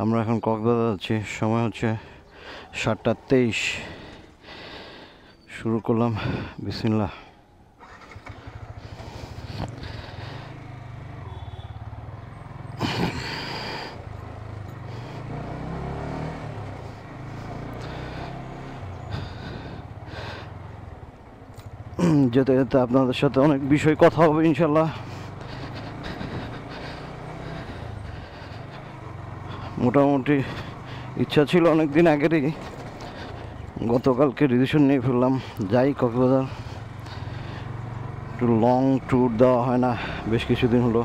আমরা এখন কক্সবাজার যাচ্ছি। সময় হচ্ছে 7:23। শুরু করলাম, বিসমিল্লাহ। যেতে যেতে আপনাদের সাথে অনেক বিষয় কথা হবে ইনশাল্লাহ। মোটামুটি ইচ্ছা ছিল অনেক দিন আগেরই, গতকালকে ডিসিশন নিয়ে ফেললাম যাই কক্সবাজার। একটু লং ট্যুর দেওয়া হয় না বেশ কিছুদিন হলো।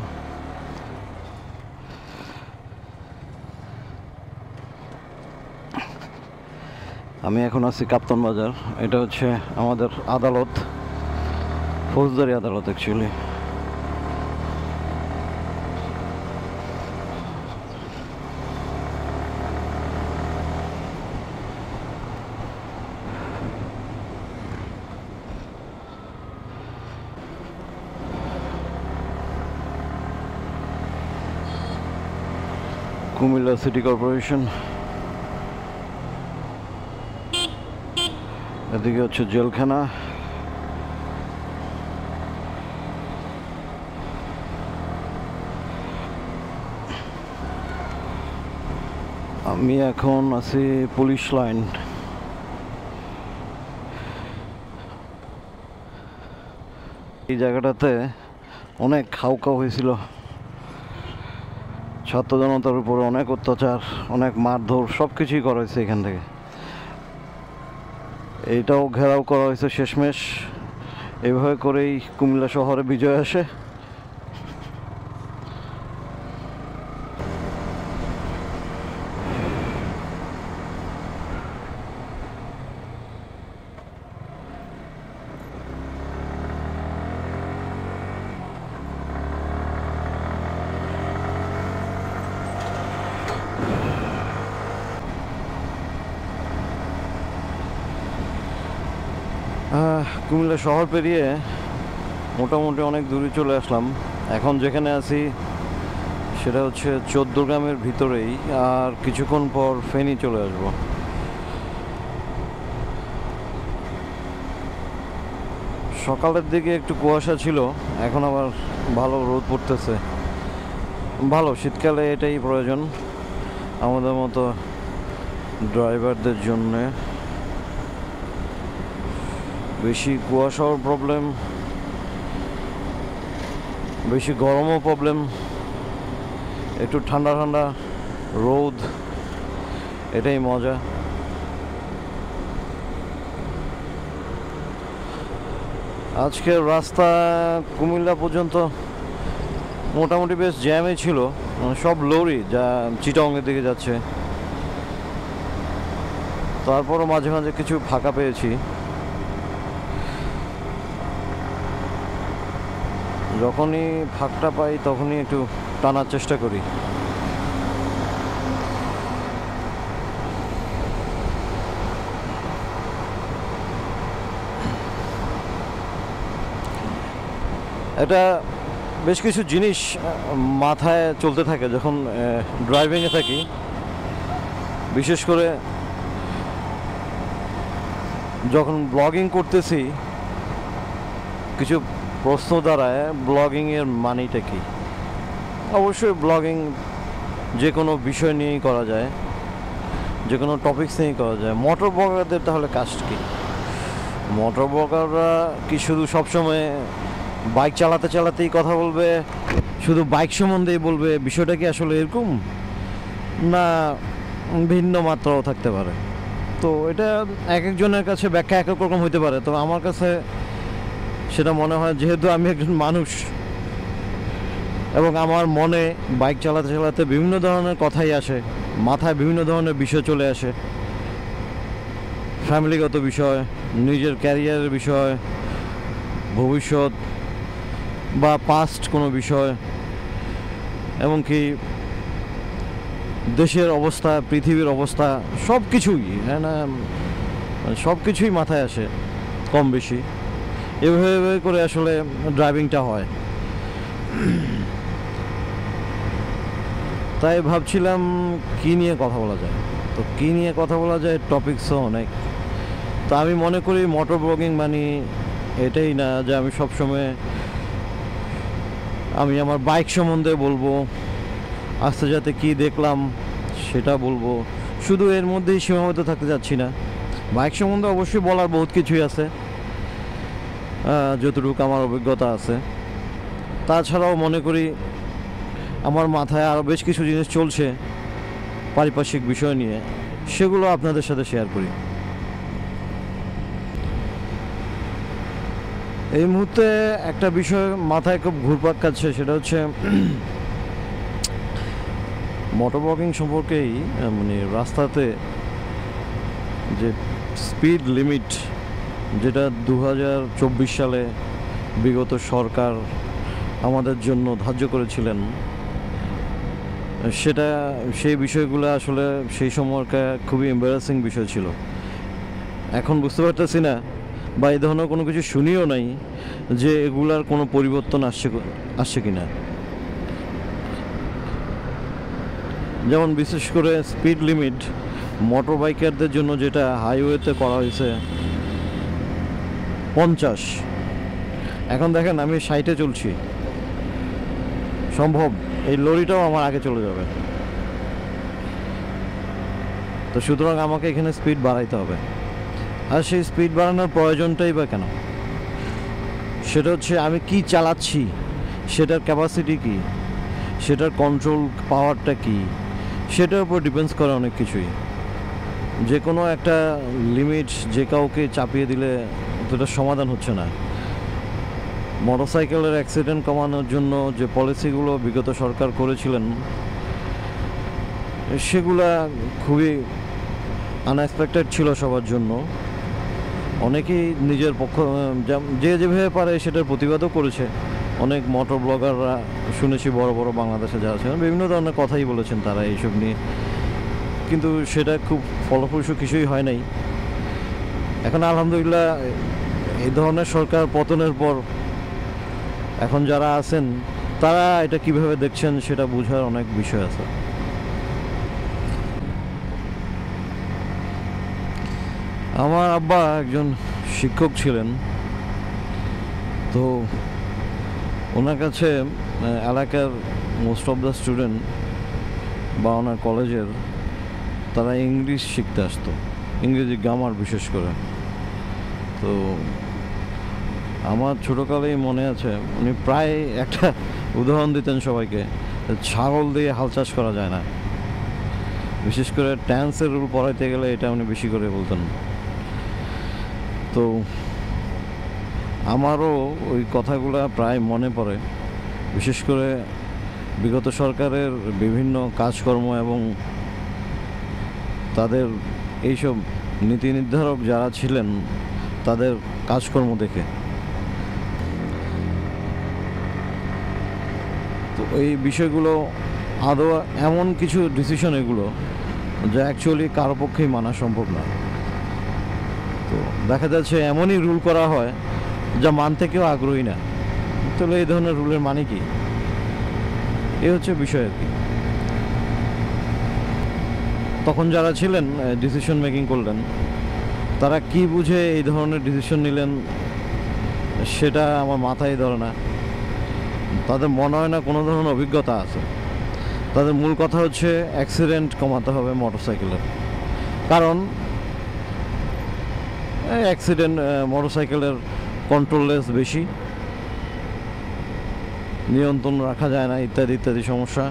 আমি এখন আছি কাপ্তান বাজার। এটা হচ্ছে আমাদের আদালত, ফৌজদারি আদালত অ্যাকচুয়ালি। কুমিল্লা সিটি কর্পোরেশন, এদিকে হচ্ছে জেলখানা। আমি এখন আছি পুলিশ লাইন। এই জায়গাটাতে অনেক খাওয়া হয়েছিল, ছাত্র জনতার উপরে অনেক অত্যাচার, অনেক মারধর, সব কিছুই করা হয়েছে এখান থেকে। এইটাও ঘেরাও করা হয়েছে শেষমেশ। এইভাবে করেই কুমিল্লা শহরে বিজয় আসে। কুমিল্লা শহর পেরিয়ে মোটামুটি অনেক দূরে চলে আসলাম। এখন যেখানে আছি সেটা হচ্ছে চৌদ্দগ্রামের ভিতরেই, আর কিছুক্ষণ পর ফেনী চলে আসব। সকালের দিকে একটু কুয়াশা ছিল, এখন আবার ভালো রোদ পড়তেছে। ভালো, শীতকালে এটাই প্রয়োজন আমাদের মতো ড্রাইভারদের জন্যে। বেশি কুয়াশাও প্রবলেম, বেশি গরমও প্রবলেম, একটু ঠান্ডা ঠান্ডা রোদ, এটাই মজা। আজকের রাস্তা কুমিল্লা পর্যন্ত মোটামুটি বেশ জ্যামই ছিল, সব লরি যা চিটাগংয়ের দিকে যাচ্ছে। তারপরও মাঝে মাঝে কিছু ফাঁকা পেয়েছি। যখনই ফাঁকটা পাই তখনই একটু টানার চেষ্টা করি। এটা বেশ কিছু জিনিস মাথায় চলতে থাকে যখন ড্রাইভিংয়ে থাকি, বিশেষ করে যখন ব্লগিং করতেছি। কিছু প্রশ্ন দাঁড়ায়, ব্লগিংয়ের মানেটা কি? অবশ্যই ব্লগিং যে কোনো বিষয় নিয়েই করা যায়, যে কোনো টপিকস নিয়েই করা যায়। মোটর ব্লগারদের তাহলে কাজ কি? মোটর ব্লগাররা কি শুধু সবসময় বাইক চালাতে চালাতেই কথা বলবে, শুধু বাইক সম্বন্ধেই বলবে? বিষয়টা কি আসলে এরকম, না ভিন্ন মাত্রাও থাকতে পারে? তো এটা এক একজনের কাছে ব্যাখ্যা এক এক রকম হইতে পারে। তো আমার কাছে সেটা মনে হয়, যেহেতু আমি একজন মানুষ এবং আমার মনে বাইক চালাতে চালাতে বিভিন্ন ধরনের কথাই আসে, মাথায় বিভিন্ন ধরনের বিষয় চলে আসে, ফ্যামিলিগত বিষয়, নিজের ক্যারিয়ারের বিষয়, ভবিষ্যৎ বা পাস্ট কোনো বিষয়, এমনকি দেশের অবস্থা, পৃথিবীর অবস্থা, সব কিছুই, হ্যাঁ না, সব কিছুই মাথায় আসে কম বেশি। এভাবে করে আসলে ড্রাইভিংটা হয়। তাই ভাবছিলাম কী নিয়ে কথা বলা যায়। তো কী নিয়ে কথা বলা যায়, টপিকসও অনেক। তো আমি মনে করি মোটর ব্লগিং মানে এটাই না যে আমি সবসময় আমি আমার বাইক সম্বন্ধে বলবো, আস্তে যাতে কী দেখলাম সেটা বলবো, শুধু এর মধ্যেই সীমাবদ্ধ থাকতে যাচ্ছি না। বাইক সম্বন্ধে অবশ্যই বলার বহুত কিছুই আছে, যতটুকু আমার অভিজ্ঞতা আছে। তাছাড়াও মনে করি আমার মাথায় আরও বেশ কিছু জিনিস চলছে পারিপার্শ্বিক বিষয় নিয়ে, সেগুলো আপনাদের সাথে শেয়ার করি। এই মুহূর্তে একটা বিষয় মাথায় খুব ঘুরপাক খাচ্ছে, সেটা হচ্ছে মোটর ব্লগিং সম্পর্কেই। মানে রাস্তাতে যে স্পিড লিমিট, যেটা 2024 সালে বিগত সরকার আমাদের জন্য ধার্য করেছিলেন, সেই বিষয়গুলো আসলে সেই সময়কার খুবই এম্বারাসিং বিষয় ছিল। এখন বুঝতে পারতেছি না, বা এই ধরনের কোনো কিছু শুনিও নাই যে এগুলার কোনো পরিবর্তন আসছে কি না। যেমন বিশেষ করে স্পিড লিমিট মোটর বাইকারদের জন্য যেটা হাইওয়েতে করা হয়েছে 50, এখন দেখেন আমি 60-এ চলছি, সম্ভব এই লরিটাও আমার আগে চলে যাবে। তো সুতরাং আমাকে এখানে স্পিড বাড়াইতে হবে। আর সেই স্পিড বাড়ানোর প্রয়োজনটাই বা কেন? সেটা হচ্ছে আমি কি চালাচ্ছি, সেটার ক্যাপাসিটি কি, সেটার কন্ট্রোল পাওয়ারটা কি, সেটার উপর ডিপেন্ডস করে অনেক কিছুই। যে কোনো একটা লিমিট যে কাউকে চাপিয়ে দিলে সেটার সমাধান হচ্ছে না। মোটরসাইকেলের অ্যাক্সিডেন্ট কমানোর জন্য যে পলিসিগুলো বিগত সরকার করেছিলেন, সেগুলা খুবই আনএক্সপেক্টেড ছিল সবার জন্য। অনেকেই নিজের পক্ষ যে যেভাবে পারে সেটার প্রতিবাদও করেছে। অনেক মোটর ব্লগাররা শুনেছি বড় বড় বাংলাদেশে যারা আছেন বিভিন্ন ধরনের কথাই বলেছেন তারা এইসব নিয়ে, কিন্তু সেটা খুব ফলপ্রসূ কিছুই হয় নাই। এখন আলহামদুলিল্লাহ এই ধরনের সরকার পতনের পর এখন যারা আছেন তারা এটা কিভাবে দেখছেন সেটা বোঝার অনেক বিষয় আছে। আমার আব্বা একজন শিক্ষক ছিলেন, তো ওনার কাছে এলাকার মোস্ট অফ দ্য স্টুডেন্ট বা ওনার কলেজের তারা ইংলিশ শিখতে আসতো, ইংরেজি গ্রামার বিশেষ করে। তো আমার ছোটোকালেই মনে আছে উনি প্রায় একটা উদাহরণ দিতেন সবাইকে, ছাগল দিয়ে হাল চাষ করা যায় না। বিশেষ করে ট্যান্সের রুল পড়াইতে গেলে এটা উনি বেশি করে বলতেন। তো আমারও ওই কথাগুলো প্রায় মনে পড়ে, বিশেষ করে বিগত সরকারের বিভিন্ন কাজকর্ম এবং তাদের এইসব নীতি নির্ধারক যারা ছিলেন তাদের কাজকর্ম দেখে। তো এই বিষয়গুলো আদৌ এমন কিছু ডিসিশন এগুলো যা অ্যাকচুয়ালি কারো পক্ষেই মানা সম্ভব না। তো দেখা যাচ্ছে এমনই রুল করা হয় যা মানতে কেউ আগ্রহী না। তাহলে এই ধরনের রুলের মানে কি? এই হচ্ছে বিষয় আর কি। তখন যারা ছিলেন ডিসিশন মেকিং করলেন, তারা কি বুঝে এই ধরনের ডিসিশন নিলেন সেটা আমার মাথায় ধরে না। তাদের মনে হয় না কোনো ধরনের অভিজ্ঞতা আছে। তাদের মূল কথা হচ্ছে অ্যাক্সিডেন্ট কমাতে হবে মোটরসাইকেলের, কারণ অ্যাক্সিডেন্ট মোটরসাইকেলের কন্ট্রোললেস বেশি, নিয়ন্ত্রণ রাখা যায় না, ইত্যাদি ইত্যাদি সমস্যা।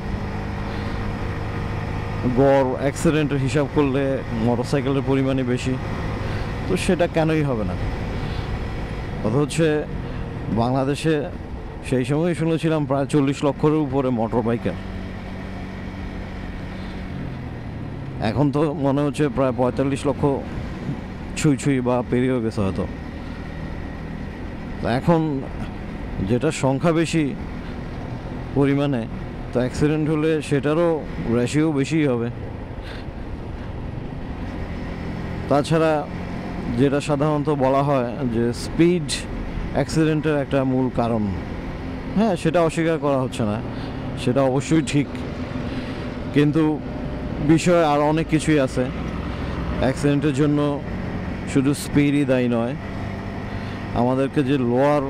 গড় অ্যাক্সিডেন্টের হিসাব করলে মোটরসাইকেলের পরিমাণই বেশি, তো সেটা কেনই হবে না। কথা হচ্ছে বাংলাদেশে সেই সময় শুনেছিলাম প্রায় 40 লক্ষের উপরে মোটর বাইকার, এখন তো মনে হচ্ছে প্রায় 45 লক্ষ ছুঁই বা পেরিয়েও গেছে হয়তো। এখন যেটা সংখ্যা বেশি পরিমাণে, তো অ্যাক্সিডেন্ট হলে সেটারও রেশিও বেশি হবে। তাছাড়া যেটা সাধারণত বলা হয় যে স্পিড অ্যাক্সিডেন্টের একটা মূল কারণ, হ্যাঁ সেটা অস্বীকার করা হচ্ছে না, সেটা অবশ্যই ঠিক। কিন্তু বিষয় আর অনেক কিছুই আছে। অ্যাক্সিডেন্টের জন্য শুধু স্পিডই দায়ী নয়, আমাদেরকে যে লোয়ার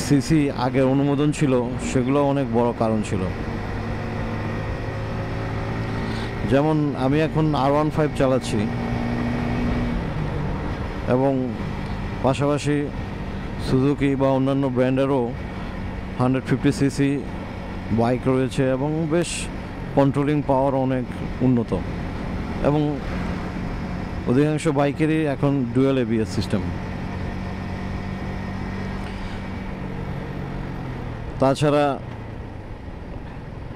সিসি আগের অনুমোদন ছিল সেগুলো অনেক বড় কারণ ছিল। যেমন আমি এখন R15 চালাচ্ছি এবং পাশাপাশি সুজুকি বা অন্যান্য ব্র্যান্ডেরও 150cc বাইক রয়েছে এবং বেশ কন্ট্রোলিং পাওয়ার অনেক উন্নত, এবং অধিকাংশ বাইকেরই এখন ডুয়াল ABS সিস্টেম। তাছাড়া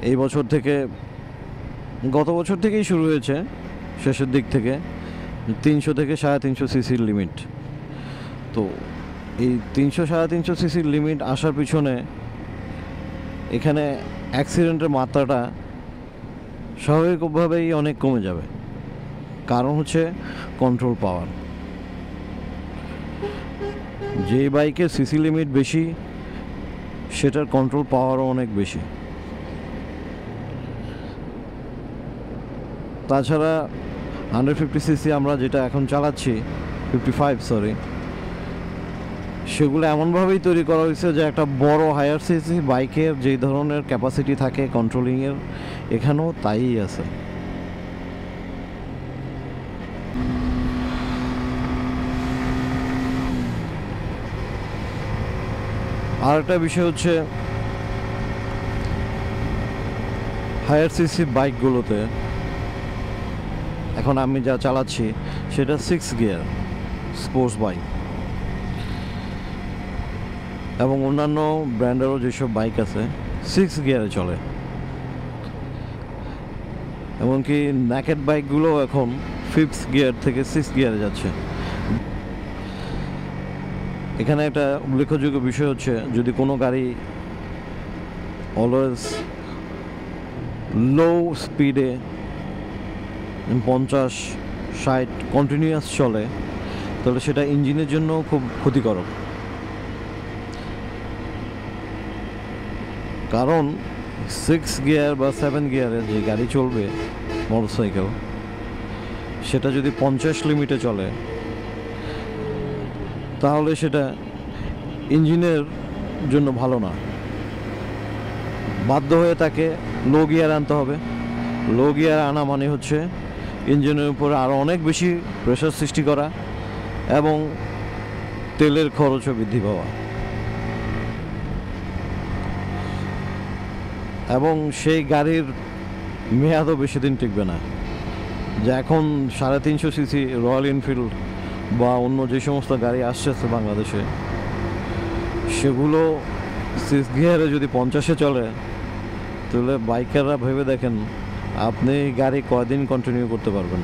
এই বছর থেকে, গত বছর থেকেই শুরু হয়েছে শেষের দিক থেকে 300 থেকে 350 সিসির লিমিট। তো এই 300-350 সিসির লিমিট আসার পিছনে এখানে অ্যাক্সিডেন্টের মাত্রাটা স্বাভাবিকভাবেই অনেক কমে যাবে, কারণ হচ্ছে কন্ট্রোল পাওয়ার। যে বাইকের সিসি লিমিট বেশি সেটার কন্ট্রোল পাওয়ারও অনেক বেশি। তাছাড়া 150cc আমরা যেটা এখন চালাচ্ছি, 55 সরি, সেগুলো এমনভাবেই তৈরি করা হয়েছে যে একটা বড় হায়ার সিসি বাইকের যেই ধরনের ক্যাপাসিটি থাকে কন্ট্রোলিংয়ের, এখানেও তাই আছে। আর একটা বিষয় হচ্ছে হায়ার সিসি বাইকগুলোতে এখন আমি যা চালাচ্ছি সেটা 6 গিয়ার স্পোর্টস বাইক, এবং অন্যান্য ব্র্যান্ডেরও যেসব বাইক আছে 6 গিয়ারে চলে। এমনকি ন্যাকেড বাইকগুলো এখন 5th গিয়ার থেকে 6 গিয়ারে যাচ্ছে। এখানে একটা উল্লেখযোগ্য বিষয় হচ্ছে, যদি কোনো গাড়ি অলওয়েজ লো স্পিডে 50-60 কন্টিনিউয়াস চলে, তাহলে সেটা ইঞ্জিনের জন্য খুব ক্ষতিকারক। কারণ 6 গিয়ার বা 7 গিয়ারের যে গাড়ি চলবে মোটরসাইকেল, সেটা যদি 50 লিমিটে চলে তাহলে সেটা ইঞ্জিনের জন্য ভালো না। বাধ্য হয়ে তাকে লো গিয়ার আনতে হবে। লো গিয়ার আনা মানে হচ্ছে ইঞ্জিনের উপরে আরও অনেক বেশি প্রেশার সৃষ্টি করা এবং তেলের খরচও বৃদ্ধি পাওয়া, এবং সেই গাড়ির মেয়াদও বেশি দিন টিকবে না। যে এখন 350cc রয়্যাল এনফিল্ড বা অন্য যে সমস্ত গাড়ি আসছে বাংলাদেশে, সেগুলো 6 গিয়ারে যদি 50-এ চলে, তাহলে বাইকাররা ভেবে দেখেন আপনি গাড়ি কয়দিন কন্টিনিউ করতে পারবেন।